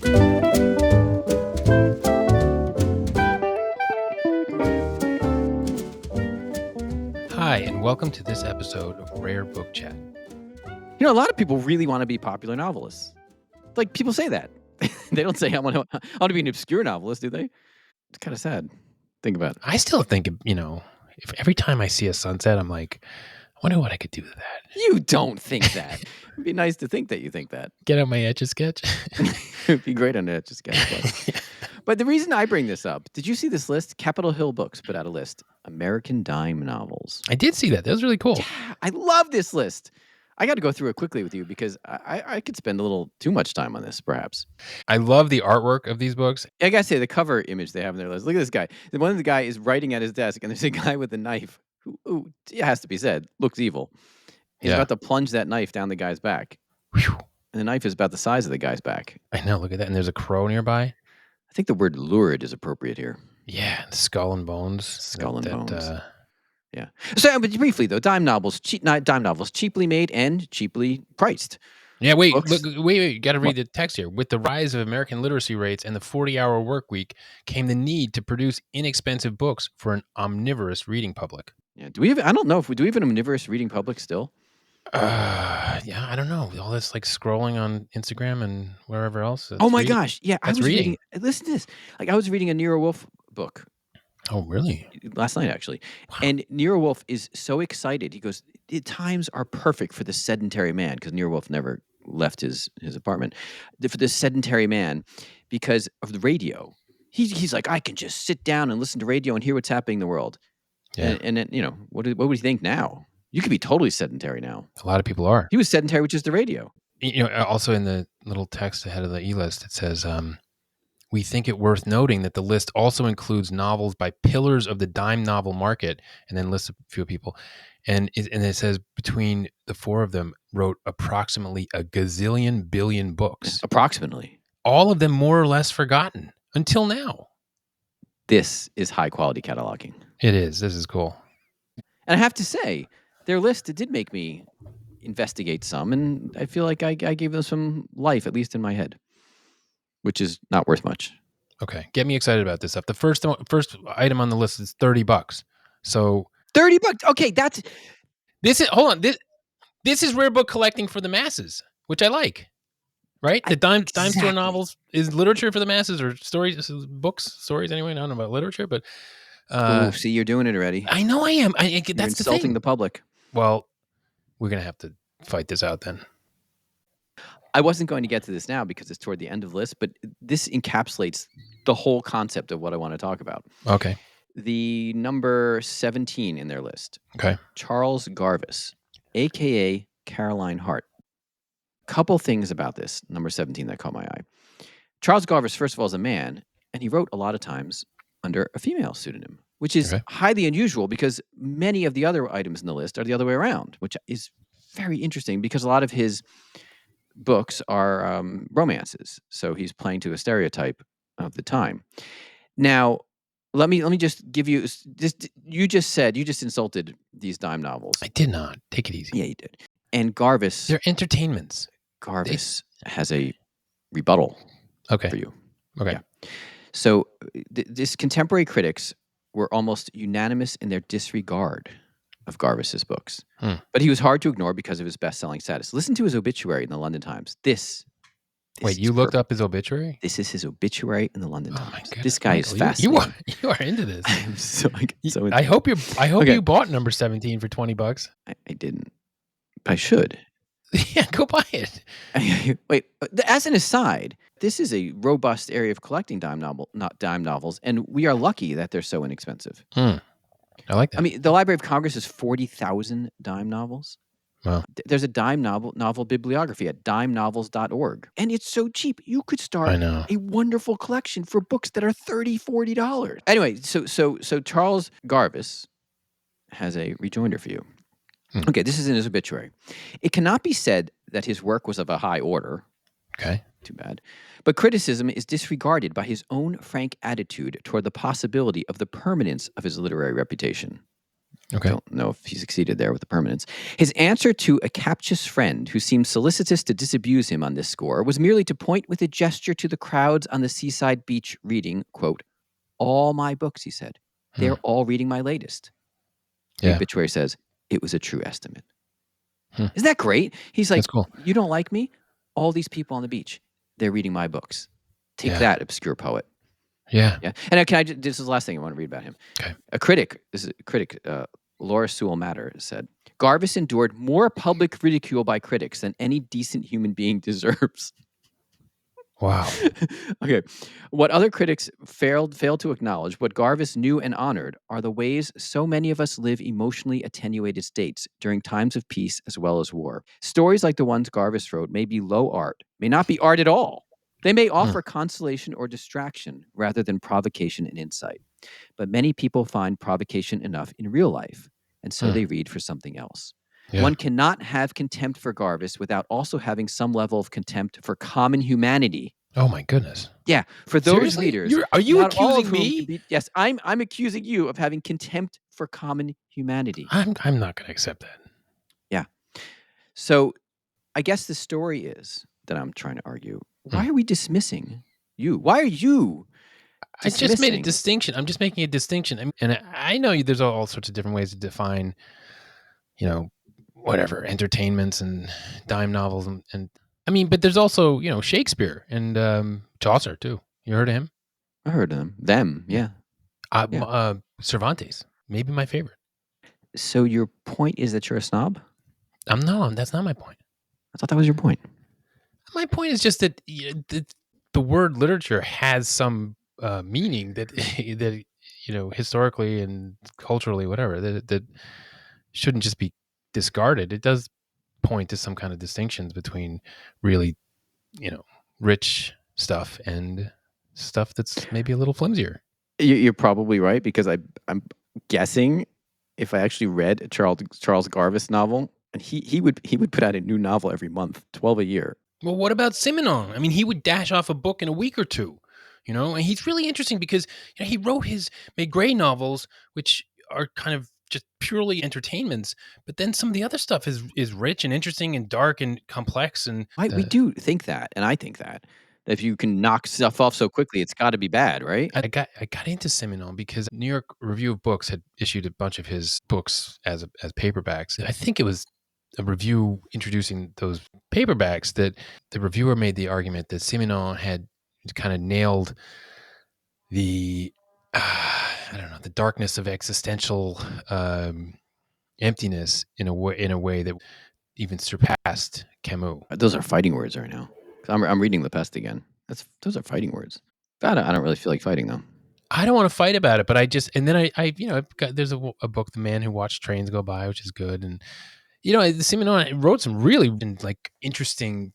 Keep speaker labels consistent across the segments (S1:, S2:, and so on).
S1: Hi, and welcome to this episode of Rare Book Chat.
S2: You know, a lot of people really want to be popular novelists. Like, people say that. They don't say, I want to be an obscure novelist, do they? It's kind of sad. Think about it.
S1: I still think, if every time I see a sunset, I'm like, I wonder what I could do with that.
S2: You don't think that. It'd be nice to think that you think that.
S1: Get out my Etch-a-Sketch.
S2: It'd be great on it, just get. But the reason I bring this up, did you see this list? Capitol Hill Books put out a list. American Dime Novels.
S1: I did see that. That was really cool.
S2: Yeah, I love this list. I got to go through it quickly with you because I could spend a little too much time on this, perhaps.
S1: I love the artwork of these books.
S2: I gotta say, the cover image they have in their list. Look at this guy. One of the guy is writing at his desk, and there's a guy with a knife who it has to be said, looks evil. He's about to plunge that knife down the guy's back.
S1: Whew.
S2: And the knife is about the size of the guy's back.
S1: I know, look at that. And there's a crow nearby.
S2: I think the word lurid is appropriate here.
S1: Yeah, skull and bones.
S2: Skull and bones. Yeah. So, but briefly though, dime novels, cheaply made and cheaply priced.
S1: Yeah, wait. You got to read the text here. With the rise of American literacy rates and the 40-hour work week came the need to produce inexpensive books for an omnivorous reading public.
S2: Yeah. I don't know if we do we have an omnivorous reading public still.
S1: Yeah, I don't know. All this like scrolling on Instagram and wherever else.
S2: Oh my gosh. Yeah.
S1: I was reading.
S2: Listen to this. Like, I was reading a Nero Wolfe book.
S1: Oh, really?
S2: Last night, actually.
S1: Wow.
S2: And Nero Wolfe is so excited. He goes, the times are perfect for the sedentary man, because Nero Wolfe never left his apartment. For the sedentary man, because of the radio. He's like, I can just sit down and listen to radio and hear what's happening in the world. Yeah. And then, what would he think now? You could be totally sedentary now.
S1: A lot of people are.
S2: He was sedentary with just the radio.
S1: Also in the little text ahead of the e-list, it says, we think it worth noting that the list also includes novels by pillars of the dime novel market, and then lists a few people. And it says between the four of them wrote approximately a gazillion billion books.
S2: Approximately.
S1: All of them more or less forgotten until now.
S2: This is high quality cataloging.
S1: It is. This is cool.
S2: And I have to say, their list, it did make me investigate some, and I feel like I gave them some life, at least in my head, which is not worth much.
S1: Okay, get me excited about this stuff. The first item on the list is $30. So
S2: $30. Okay,
S1: hold on. This is rare book collecting for the masses, which I like. Right? The dime store novels is literature for the masses, or stories anyway. I don't know about literature, but
S2: see, you're doing it already.
S1: I know I am.
S2: You're
S1: that's
S2: insulting the public.
S1: Well, we're gonna have to fight this out then.
S2: I wasn't going to get to this now because it's toward the end of the list, but this encapsulates the whole concept of what I want to talk about.
S1: Okay.
S2: The number 17 in their list.
S1: Okay.
S2: Charles Garvis, a.k.a. Caroline Hart. Couple things about this, number 17, that caught my eye. Charles Garvis, first of all, is a man, and he wrote a lot of times under a female pseudonym, which is highly unusual because many of the other items in the list are the other way around, which is very interesting because a lot of his books are romances. So he's playing to a stereotype of the time. Now, let me just give you you just insulted these dime novels.
S1: I did not. Take it easy.
S2: Yeah, you did. And Garvis,
S1: they're entertainments.
S2: Garvis has a rebuttal for you.
S1: Okay.
S2: Yeah. So this contemporary critics were almost unanimous in their disregard of Garvis's books. But he was hard to ignore because of his best-selling status. Listen to his obituary in the London Times.
S1: Wait, you looked up his obituary?
S2: This is his obituary in the London Times.
S1: My goodness.
S2: This guy is fascinating.
S1: You are into this.
S2: I'm so into
S1: I hope you bought number 17 for $20.
S2: I didn't. But I should.
S1: Yeah, go buy it.
S2: Wait, as an aside, this is a robust area of collecting dime novels, and we are lucky that they're so inexpensive.
S1: I like that.
S2: I mean, the Library of Congress has 40,000 dime novels.
S1: Wow.
S2: There's a dime novel bibliography at dimenovels.org. And it's so cheap. You could start a wonderful collection for books that are $30, $40. Anyway, so Charles Garvis has a rejoinder for you. Okay, this is in his obituary. It cannot be said that his work was of a high order.
S1: Okay.
S2: Too bad. But criticism is disregarded by his own frank attitude toward the possibility of the permanence of his literary reputation.
S1: Okay.
S2: Don't know if he succeeded there with the permanence. His answer to a captious friend who seemed solicitous to disabuse him on this score was merely to point with a gesture to the crowds on the seaside beach reading, quote, all my books, he said.
S1: Hmm.
S2: They're all reading my latest. The
S1: Yeah.
S2: obituary says, it was a true estimate.
S1: Hmm.
S2: Isn't that great? He's like,
S1: That's cool.
S2: you don't like me? All these people on the beach, they're reading my books. Take
S1: Yeah.
S2: that, obscure poet.
S1: Yeah.
S2: Yeah. And can I just, this is the last thing I want to read about him.
S1: Okay.
S2: A critic, Laura Sewell Matter, said, Garvis endured more public ridicule by critics than any decent human being deserves.
S1: Wow.
S2: Okay. What other critics failed to acknowledge, what Garvis knew and honored, are the ways so many of us live emotionally attenuated states during times of peace as well as war. Stories like the ones Garvis wrote may be low art, may not be art at all. They may offer consolation or distraction rather than provocation and insight. But many people find provocation enough in real life, and so they read for something else.
S1: Yeah.
S2: One cannot have contempt for Garvis without also having some level of contempt for common humanity.
S1: Oh my goodness.
S2: Yeah, for those
S1: Seriously?
S2: readers,
S1: Are you
S2: not all of
S1: accusing
S2: whom
S1: me?
S2: can be. Yes, I'm accusing you of having contempt for common humanity.
S1: I'm not going to accept that.
S2: Yeah. So, I guess the story is that I'm trying to argue. Why are we dismissing you? Why are you?
S1: I just made a
S2: dismissing-
S1: distinction. I'm just making a distinction, and I know there's all sorts of different ways to define, whatever entertainments and dime novels, and I mean, but there's also Shakespeare and Chaucer too. You heard of him?
S2: I heard of them. Yeah.
S1: Cervantes, maybe my favorite.
S2: So your point is that you're a snob?
S1: No, that's not my point.
S2: I thought that was your point.
S1: My point is just that the word literature has some meaning that that historically and culturally, whatever, that shouldn't just be discarded. It does point to some kind of distinctions between really, rich stuff and stuff that's maybe a little flimsier.
S2: You're probably right, because I'm guessing if I actually read a Charles Garvis novel, and he would put out a new novel every month, 12 a year.
S1: Well, what about Simenon? I mean, he would dash off a book in a week or two, and he's really interesting because he wrote his Maigret novels, which are kind of just purely entertainments, but then some of the other stuff is rich and interesting and dark and complex. And
S2: We do think that, and I think that if you can knock stuff off so quickly, it's got to be bad, right?
S1: I got into Simenon because New York Review of Books had issued a bunch of his books as paperbacks. I think it was a review introducing those paperbacks that the reviewer made the argument that Simenon had kind of nailed the the darkness of existential emptiness in a way that even surpassed Camus.
S2: Those are fighting words right now. I'm reading The Pest again. Those are fighting words. I don't really feel like fighting though.
S1: I don't want to fight about it, but I've got, there's a book, The Man Who Watched Trains Go By, which is good. And, Simenon wrote some really interesting,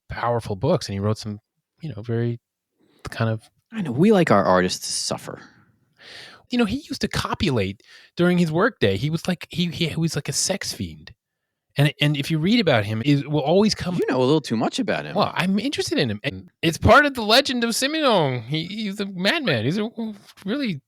S1: powerful books. And he wrote some, very kind of,
S2: I know we like our artists to suffer.
S1: he used to copulate during his workday. He was like, he was like a sex fiend. And if you read about him, it will always come.
S2: You know a little too much about him.
S1: Well, I'm interested in him. And it's part of the legend of Simenon. He's a madman. He's a really.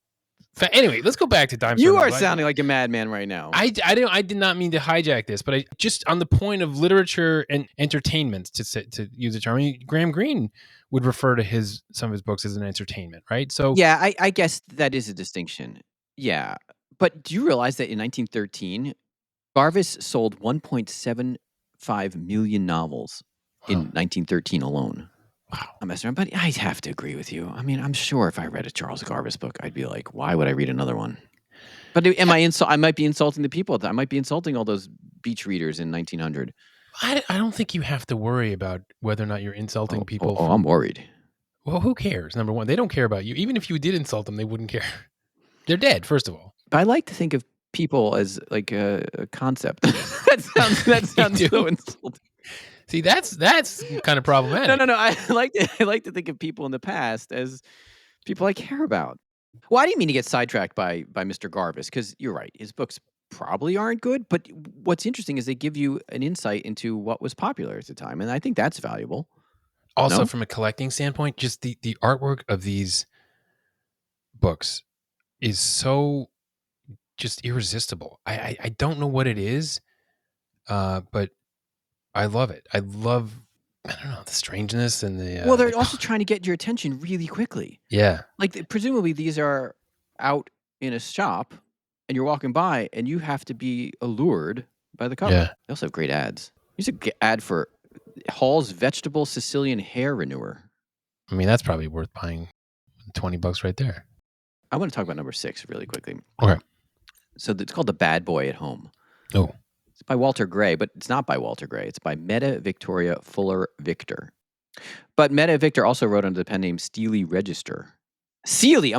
S1: Anyway, let's go back to Dime.
S2: You are sounding like a madman right now.
S1: I did not mean to hijack this, but I just on the point of literature and entertainment to use the term. I mean, Graham Greene would refer to some of his books as an entertainment, right? So
S2: yeah, I guess that is a distinction. Yeah, but do you realize that in 1913, Garvis sold 1.75 million novels in 1913 alone?
S1: Wow.
S2: I'm messing around, but I have to agree with you. I mean, I'm sure if I read a Charles Garvis book, I'd be like, why would I read another one? But I might be insulting the people. I might be insulting all those beach readers in 1900.
S1: I don't think you have to worry about whether or not you're insulting people.
S2: I'm worried.
S1: Well, who cares? Number one, they don't care about you. Even if you did insult them, they wouldn't care. They're dead, first of all.
S2: But I like to think of people as like a concept. that sounds so insulting.
S1: See, that's kind of problematic.
S2: No. I like to think of people in the past as people I care about. Well, I didn't mean to get sidetracked by Mr. Garvis, because you're right. His books probably aren't good, but what's interesting is they give you an insight into what was popular at the time, and I think that's valuable.
S1: Also, from a collecting standpoint, just the artwork of these books is so just irresistible. I don't know what it is, but I love it. I love, I don't know, the strangeness and
S2: Well,
S1: the
S2: they're also trying to get your attention really quickly.
S1: yeah,
S2: Like, presumably these are out in a shop, and you're walking by, and you have to be allured by the cover.
S1: yeah.
S2: They also have great ads. Here's a ad for Hall's Vegetable Sicilian Hair Renewer.
S1: I mean, that's probably worth buying $20 right there.
S2: I want to talk about number 6 really quickly.
S1: Okay.
S2: So it's called The Bad Boy at Home.
S1: Oh,
S2: It's by Walter Gray, but it's not by Walter Gray. It's by Meta Victoria Fuller Victor. But Meta Victor also wrote under the pen name Seeley Register. Seeley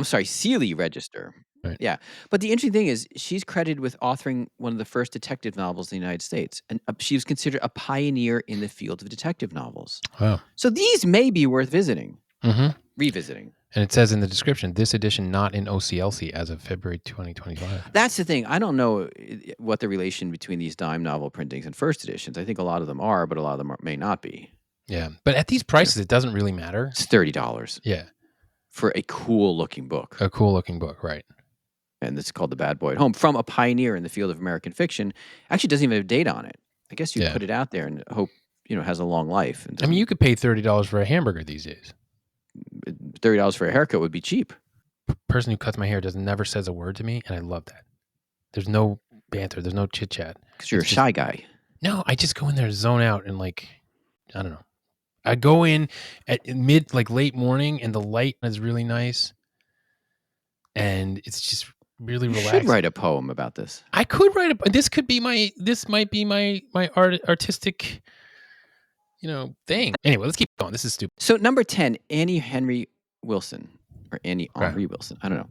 S2: Register.
S1: right.
S2: Yeah. But the interesting thing is she's credited with authoring one of the first detective novels in the United States. And she was considered a pioneer in the field of detective novels.
S1: Wow.
S2: So these may be worth visiting,
S1: Mm-hmm.
S2: revisiting.
S1: And it says in the description, this edition not in OCLC as of February 2025.
S2: That's the thing. I don't know what the relation between these dime novel printings and first editions. I think a lot of them are, but a lot of them may not be.
S1: Yeah. But at these prices, it doesn't really matter.
S2: It's $30
S1: Yeah.
S2: for a cool looking book.
S1: A cool looking book, right.
S2: And it's called The Bad Boy at Home, from a pioneer in the field of American fiction. Actually doesn't even have date on it. I guess you put it out there and hope, it has a long life. And
S1: I mean, you could pay $30 for a hamburger these days.
S2: $30 for a haircut would be cheap.
S1: Person who cuts my hair never says a word to me, and I love that. There's no banter. There's no chit chat.
S2: Because you're a shy guy.
S1: No, I just go in there, zone out, and I don't know. I go in at late morning, and the light is really nice, and it's just really relaxing.
S2: You should write a poem about this.
S1: I could write this might be my artistic, thing. Anyway, let's keep going. This is stupid.
S2: So number 10, Annie Henry Wilson, or Annie Henri Wilson. I don't know.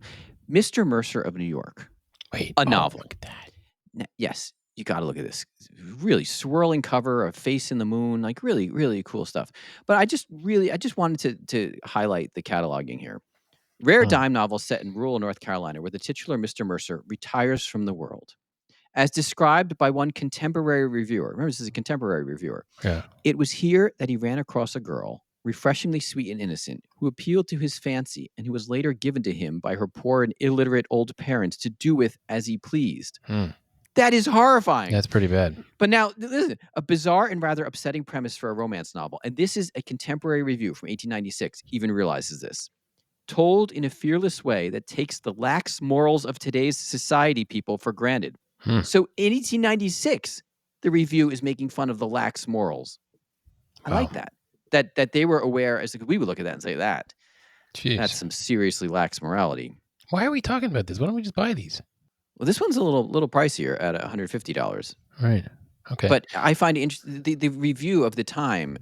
S2: Mr. Mercer of New York.
S1: Wait,
S2: a novel.
S1: Look at that.
S2: Yes, you got to look at this. Really swirling cover, a face in the moon, really, really cool stuff. But I just wanted to highlight the cataloging here. Rare dime novel set in rural North Carolina, where the titular Mr. Mercer retires from the world. As described by one contemporary reviewer, remember this is a contemporary reviewer.
S1: Yeah.
S2: It was here that he ran across a girl, refreshingly sweet and innocent, who appealed to his fancy and who was later given to him by her poor and illiterate old parents to do with as he pleased. That is horrifying.
S1: That's pretty bad.
S2: But now, listen, a bizarre and rather upsetting premise for a romance novel. And this is a contemporary review from 1896, even realizes this. Told in a fearless way that takes the lax morals of today's society people for granted. So in 1896, the review is making fun of the lax morals. I like that. That they were aware, as we would look at that and say that.
S1: Jeez.
S2: That's some seriously lax morality.
S1: Why are we talking about this? Why don't we just buy these?
S2: Well, this one's a little pricier at $150.
S1: Right. Okay.
S2: But I find it interesting. The review of the time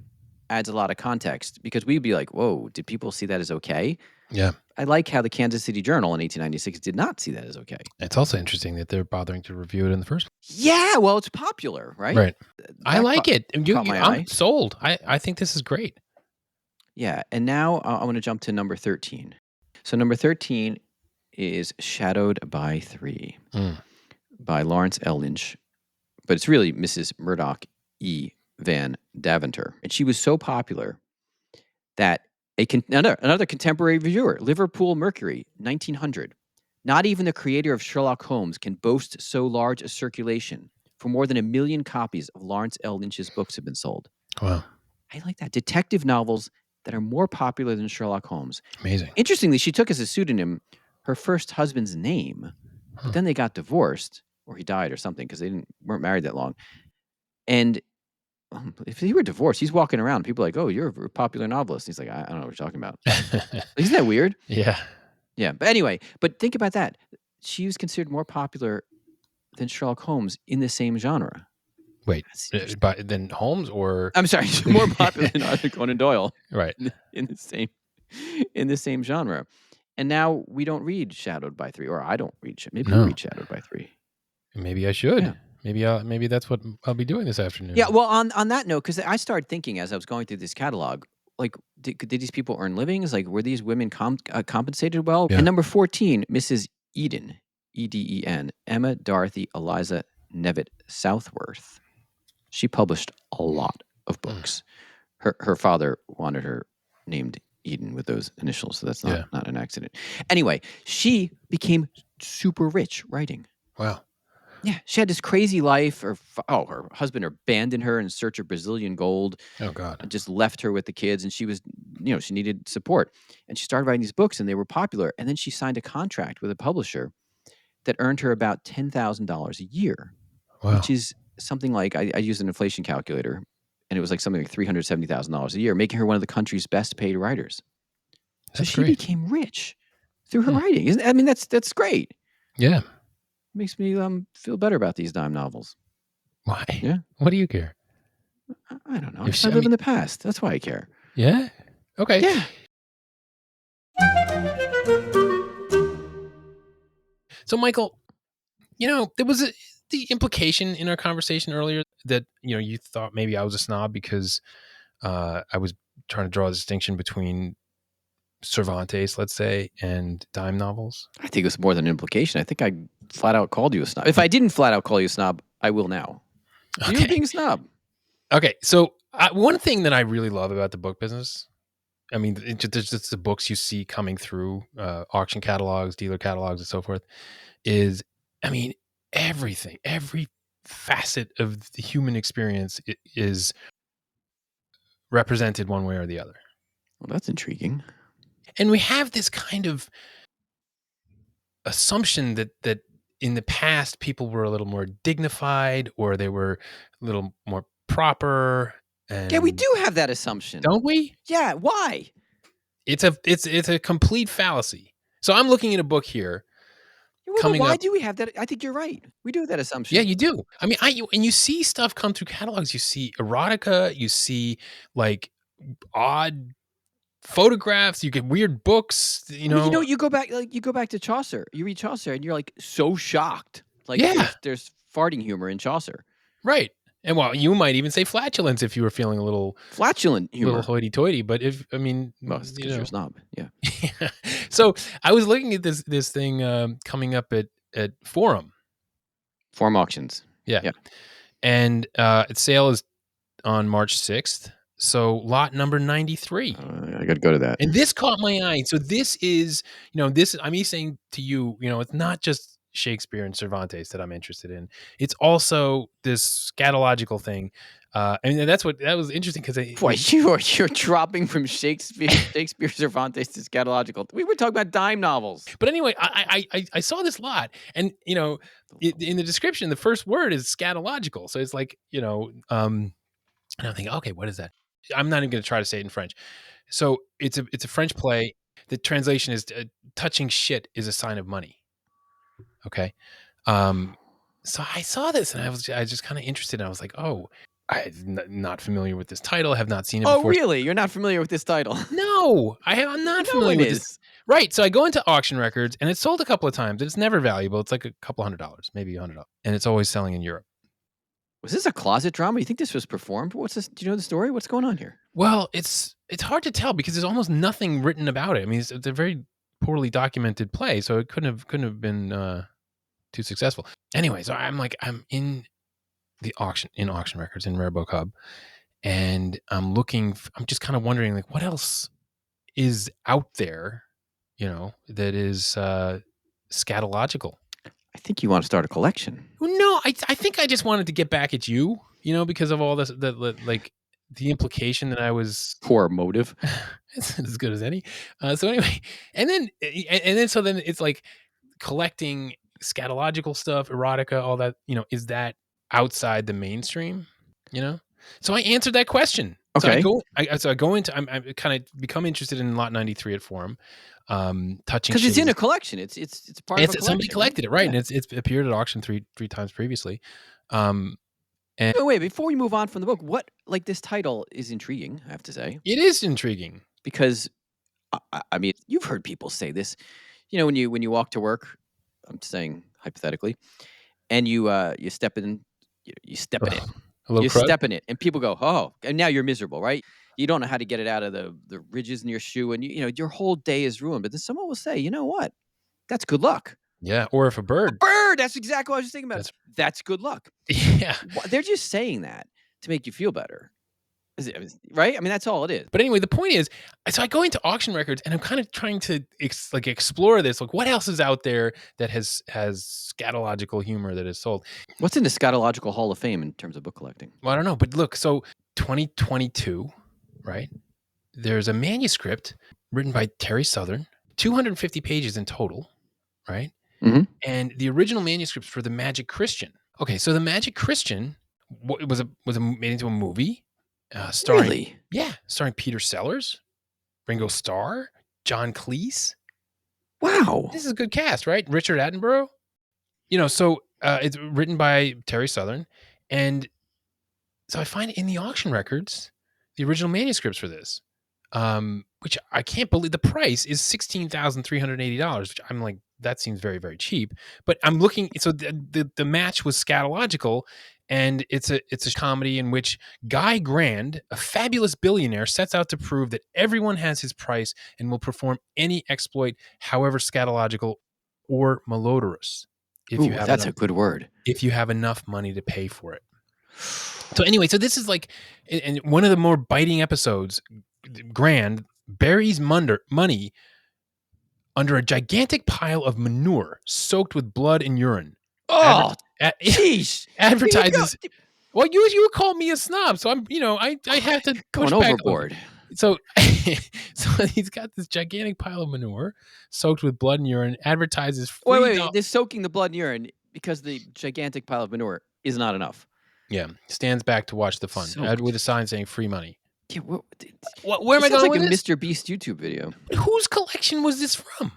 S2: adds a lot of context because we'd be like, whoa, did people see that as okay?
S1: Yeah.
S2: I like how the Kansas City Journal in 1896 did not see that as okay.
S1: It's also interesting that they're bothering to review it in the first place.
S2: Yeah, well, it's popular, right?
S1: Right. I like it. I'm
S2: eye.
S1: sold. I think this is great.
S2: Yeah, and now I want to jump to number 13. So number 13 is Shadowed by Three by Lawrence L. Lynch. But it's really Mrs. Murdoch E. Van Daventer. And she was so popular that another contemporary reviewer, Liverpool Mercury, 1900. Not even the creator of Sherlock Holmes can boast so large a circulation. For more than 1 million copies of Lawrence L. Lynch's books have been sold.
S1: Wow.
S2: I like that. Detective novels that are more popular than Sherlock Holmes.
S1: Amazing.
S2: Interestingly, she took as a pseudonym her first husband's name, but then they got divorced, or he died or something, because they weren't married that long. And if he were divorced, he's walking around. People are like, oh, you're a popular novelist. He's like, I don't know what you're talking about. Isn't that weird?
S1: Yeah.
S2: Yeah. But anyway, think about that. She was considered more popular than Sherlock Holmes in the same genre.
S1: Wait, than Holmes or?
S2: I'm sorry, more popular than Arthur Conan Doyle.
S1: Right.
S2: In the same genre. And now we don't read Shadowed by Three, or I don't read. Maybe you read Shadowed by Three.
S1: Maybe I should.
S2: Yeah.
S1: Maybe that's what I'll be doing this afternoon.
S2: Yeah. Well, on that note, because I started thinking as I was going through this catalog, did these people earn livings? Were these women compensated well?
S1: Yeah.
S2: And number 14, Mrs. Eden, Eden, Emma Dorothy Eliza Nevitt Southworth. She published a lot of books. Her father wanted her named Eden with those initials, so that's not an accident. Anyway, she became super rich writing.
S1: Wow.
S2: Yeah, she had this crazy life. Her husband abandoned her in search of Brazilian gold
S1: Oh God.
S2: and just left her with the kids. And she was, she needed support. And she started writing these books, and they were popular. And then she signed a contract with a publisher that earned her about $10,000 a year, which
S1: Wow.
S2: is something like I used an inflation calculator, and it was like something like $370,000 a year, making her one of the country's best paid writers. So
S1: That's
S2: she
S1: great.
S2: became rich through her
S1: Hmm.
S2: writing. I mean, that's great.
S1: Yeah.
S2: Makes me feel better about these dime novels.
S1: Why?
S2: Yeah,
S1: What do you care?
S2: I don't know,
S1: If
S2: because
S1: she,
S2: I
S1: I
S2: live
S1: mean,
S2: in the past. That's why I care.
S1: yeah. Okay.
S2: Yeah.
S1: So, Michael, there was the implication in our conversation earlier that you thought maybe I was a snob because I was trying to draw a distinction between Cervantes, let's say, and dime novels.
S2: I think it was more than an implication. I think I flat out called you a snob. If I didn't flat out call you a snob, I will now. So you were
S1: Okay.
S2: being a snob.
S1: Okay. So, one thing that I really love about the book business, I mean, it's just the books you see coming through auction catalogs, dealer catalogs, and so forth, is, I mean, everything, every facet of the human experience is represented one way or the other.
S2: Well, that's intriguing.
S1: And we have this kind of assumption that in the past people were a little more dignified or they were a little more proper,
S2: Yeah, we
S1: and
S2: do have that assumption.
S1: don't we?
S2: Yeah, why?
S1: It's a complete fallacy. So I'm looking at a book here
S2: Well, but
S1: coming
S2: why
S1: up.
S2: do we have that? I think you're right. We do have that
S1: Yeah,
S2: assumption.
S1: you do. I mean, and you see stuff come through catalogs. You see erotica. You see like odd photographs. You get weird books.
S2: I mean, you go back to Chaucer. You read Chaucer, and you're like so shocked. Like
S1: Yeah,
S2: there's farting humor in Chaucer,
S1: right. And well, you might even say flatulence if you were feeling a
S2: flatulent
S1: little
S2: humor.
S1: hoity-toity. But if I mean,
S2: Well, it's because you're a snob. Yeah.
S1: So I was looking at this thing coming up at Forum.
S2: Form auctions.
S1: Yeah,
S2: Yeah.
S1: and its sale is on March 6th. So lot number 93.
S2: I got to go to that.
S1: And this caught my eye. So this is, this I'm me saying to you, it's not just Shakespeare and Cervantes that I'm interested in. It's also this scatological thing. And that was interesting because
S2: Boy, you're dropping from Shakespeare Cervantes to scatological. We were talking about dime novels.
S1: but anyway, I saw this lot, and in the description, the first word is scatological. So it's like, and I'm thinking, okay, what is that? I'm not even going to try to say it in French. So it's a French play. The translation is touching shit is a sign of money. Okay. So I saw this and I was just kind of interested. And I was like, oh, I'm not familiar with this title. I have not seen it
S2: Oh,
S1: before.
S2: really? You're not familiar with this title?
S1: No, I'm not
S2: No
S1: familiar
S2: one
S1: with this.
S2: is.
S1: Right. So I go into auction records and it's sold a couple of times. And it's never valuable. It's like a couple $100, maybe $100. And it's always selling in Europe.
S2: Was this a closet drama? You think this was performed? What's this? Do you know the story? What's going on here?
S1: Well, it's hard to tell because there's almost nothing written about it. I mean, it's a very poorly documented play, so it couldn't have been too successful. Anyway, so I'm in the auction records in Rare Book Hub, and I'm just kind of wondering like what else is out there, that is scatological.
S2: I think you want to start a collection.
S1: No, I think I just wanted to get back at you, because of all this, like the implication that I was
S2: Poor motive.
S1: it's as good as any. So anyway, and then so then it's like collecting scatological stuff, erotica, all that. Is that outside the mainstream? So I answered that question.
S2: Okay.
S1: So I go into. I'm kind of become interested in lot 93 at Forum. Touching
S2: Because it's
S1: shit
S2: in
S1: is-
S2: a collection. It's part of a collection.
S1: somebody collected it, right?
S2: Yeah.
S1: And it's appeared at auction three times previously.
S2: Wait, before we move on from the book, this title is intriguing, I have to say,
S1: It is intriguing.
S2: because I mean, you've heard people say this, when you walk to work, I'm saying hypothetically, and you step in, you step in it,
S1: A little
S2: you
S1: crud.
S2: step in it, and people go, oh, and now you're miserable, right? You don't know how to get it out of the ridges in your shoe, and your whole day is ruined. But then someone will say, you know what? That's good luck.
S1: Yeah, or if a bird.
S2: Bird. That's exactly what I was thinking about. That's good luck.
S1: Yeah.
S2: They're just saying that to make you feel better. Right? I mean, that's all it is.
S1: But anyway, the point is, so I go into auction records and I'm kind of trying to explore this. Like, what else is out there that has scatological humor that is sold?
S2: What's in the Scatological Hall of Fame in terms of book collecting?
S1: Well, I don't know, but look, so 2022, right? There's a manuscript written by Terry Southern, 250 pages in total, right?
S2: Mhm.
S1: And the original manuscripts for The Magic Christian. Okay, so The Magic Christian was made into a movie, starring
S2: Really?
S1: starring Peter Sellers, Ringo Starr, John Cleese.
S2: Wow.
S1: This is a good cast, right? Richard Attenborough. So it's written by Terry Southern, and so I find in the auction records the original manuscripts for this, which I can't believe the price is $16,380, which I'm like, that seems very, very cheap. But I'm looking, so the match was scatological, and it's a comedy in which Guy Grand, a fabulous billionaire, sets out to prove that everyone has his price and will perform any exploit, however scatological or malodorous,
S2: Ooh, that's a good word.
S1: if you have enough money to pay for it. So anyway, so this is like, and one of the more biting episodes, Grand buries money under a gigantic pile of manure soaked with blood and urine.
S2: Oh, jeez.
S1: Advertises. Well, you would call me a snob, so I'm, I have to push
S2: Going
S1: back
S2: overboard.
S1: So, so he's got this gigantic pile of manure soaked with blood and urine. Advertises free.
S2: Wait. They're soaking the blood and urine because the gigantic pile of manure is not enough.
S1: Yeah, stands back to watch the fun with a sign saying "free money."
S2: Yeah,
S1: where am I going
S2: like
S1: with
S2: a
S1: this?
S2: Mr. Beast YouTube video.
S1: But whose collection was this from?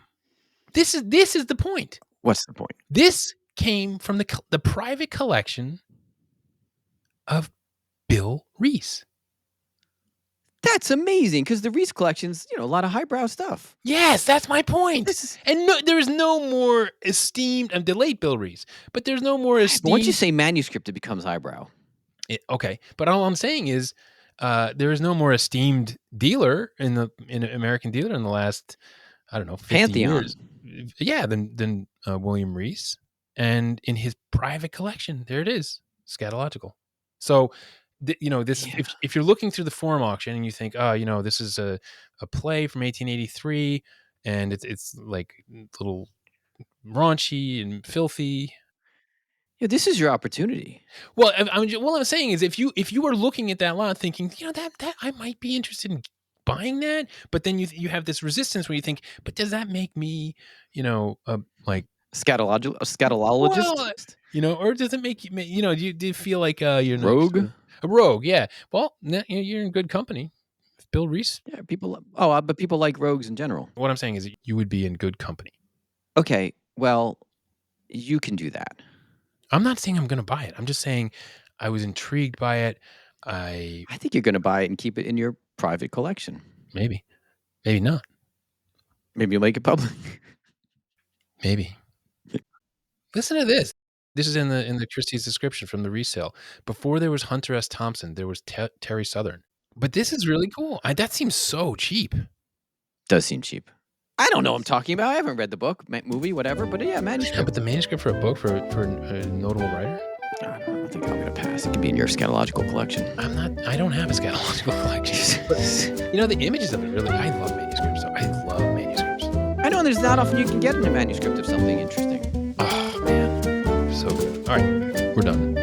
S1: This is the point.
S2: What's the point?
S1: This came from the private collection of Bill Reese.
S2: That's amazing because the Reese collection's, a lot of highbrow stuff.
S1: Yes, that's my point. There is no more esteemed, and the late Bill Reese, but there's no more esteemed.
S2: But once you say manuscript, it becomes highbrow.
S1: Okay, but all I'm saying is, there is no more esteemed dealer in American dealer in the last, I don't know, 50
S2: Pantheon.
S1: years. Yeah, than William Reese, and in his private collection, there it is, scatological. So, this if you're looking through the forum auction and you think, oh, this is a play from 1883, and it's like a little raunchy and filthy.
S2: Yeah, this is your opportunity.
S1: Well, what I'm saying is, if you are looking at that lot thinking, that I might be interested in buying that, but then you have this resistance where you think, but does that make me, like
S2: Scatologist?
S1: Well, or does it make you, do you feel like you're
S2: rogue?
S1: A rogue? Yeah. Well, you're in good company. Bill Reese.
S2: Yeah, but people like rogues in general.
S1: What I'm saying is, you would be in good company.
S2: Okay, well, you can do that.
S1: I'm not saying I'm going to buy it. I'm just saying I was intrigued by it.
S2: I think you're going to buy it and keep it in your private collection.
S1: Maybe not.
S2: Maybe you'll make it public.
S1: Maybe. Listen to this. This is in the Christie's description from the resale. Before there was Hunter S. Thompson, there was Terry Southern. But this is really cool. That seems so cheap.
S2: Does seem cheap. I don't know what I'm talking about. I haven't read the book, movie, whatever. But yeah, manuscript.
S1: Yeah, but the manuscript for a book for a notable writer?
S2: I don't think I'm going to pass. It could be in your scatological collection.
S1: I don't have a scatological collection. But, the images of it really, I love manuscripts. So I love manuscripts.
S2: I know, and there's not often you can get in a manuscript of something interesting.
S1: Oh, man. So good. All right, we're done.